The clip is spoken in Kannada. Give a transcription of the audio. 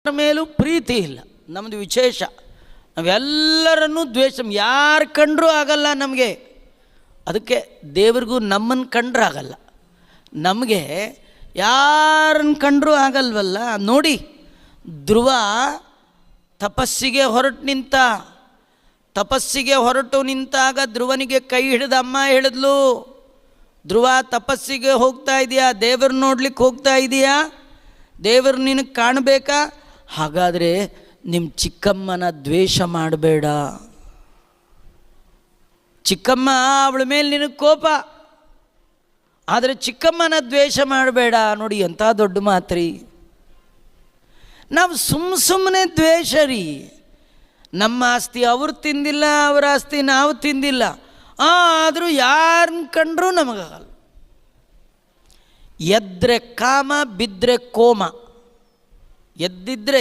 ಮೇಲೂ ಪ್ರೀತಿ ಇಲ್ಲ. ನಮ್ಮದು ವಿಶೇಷ, ನಾವೆಲ್ಲರನ್ನೂ ದ್ವೇಷ, ಯಾರು ಕಂಡ್ರೂ ಆಗಲ್ಲ ನಮಗೆ. ಅದಕ್ಕೆ ದೇವ್ರಿಗೂ ನಮ್ಮನ್ನು ಕಂಡ್ರೆ ಆಗಲ್ಲ, ನಮಗೆ ಯಾರನ್ನು ಕಂಡ್ರೂ ಆಗಲ್ವಲ್ಲ. ನೋಡಿ, ಧ್ರುವ ತಪಸ್ಸಿಗೆ ಹೊರಟು ನಿಂತಾಗ ಧ್ರುವನಿಗೆ ಕೈ ಹಿಡಿದ ಅಮ್ಮ ಹೇಳಿದ್ಲು, ಧ್ರುವ ತಪಸ್ಸಿಗೆ ಹೋಗ್ತಾ ಇದೆಯಾ, ದೇವ್ರು ನೋಡ್ಲಿಕ್ಕೆ ಹೋಗ್ತಾ ಇದೆಯಾ, ದೇವರು ನಿನಗೆ ಕಾಣಬೇಕಾ, ಹಾಗಾದರೆ ನಿಮ್ಮ ಚಿಕ್ಕಮ್ಮನ ದ್ವೇಷ ಮಾಡಬೇಡ. ಚಿಕ್ಕಮ್ಮ ಅವಳ ಮೇಲೆ ನಿನಗೆ ಕೋಪ, ಆದರೆ ಚಿಕ್ಕಮ್ಮನ ದ್ವೇಷ ಮಾಡಬೇಡ. ನೋಡಿ ಎಂಥ ದೊಡ್ಡ ಮಾತ್ರಿ. ನಾವು ಸುಮ್ಮನೆ ದ್ವೇಷ ರೀ. ನಮ್ಮ ಆಸ್ತಿ ಅವ್ರು ತಿಂದಿಲ್ಲ, ಅವರ ಆಸ್ತಿ ನಾವು ತಿಂದಿಲ್ಲ, ಆದರೂ ಯಾರನ್ನ ಕಂಡ್ರೂ ನಮಗಾಗಲ್ಲ. ಎದ್ರೆ ಕಾಮ, ಬಿದ್ದರೆ ಕೋಮ. ಎದ್ದಿದ್ರೆ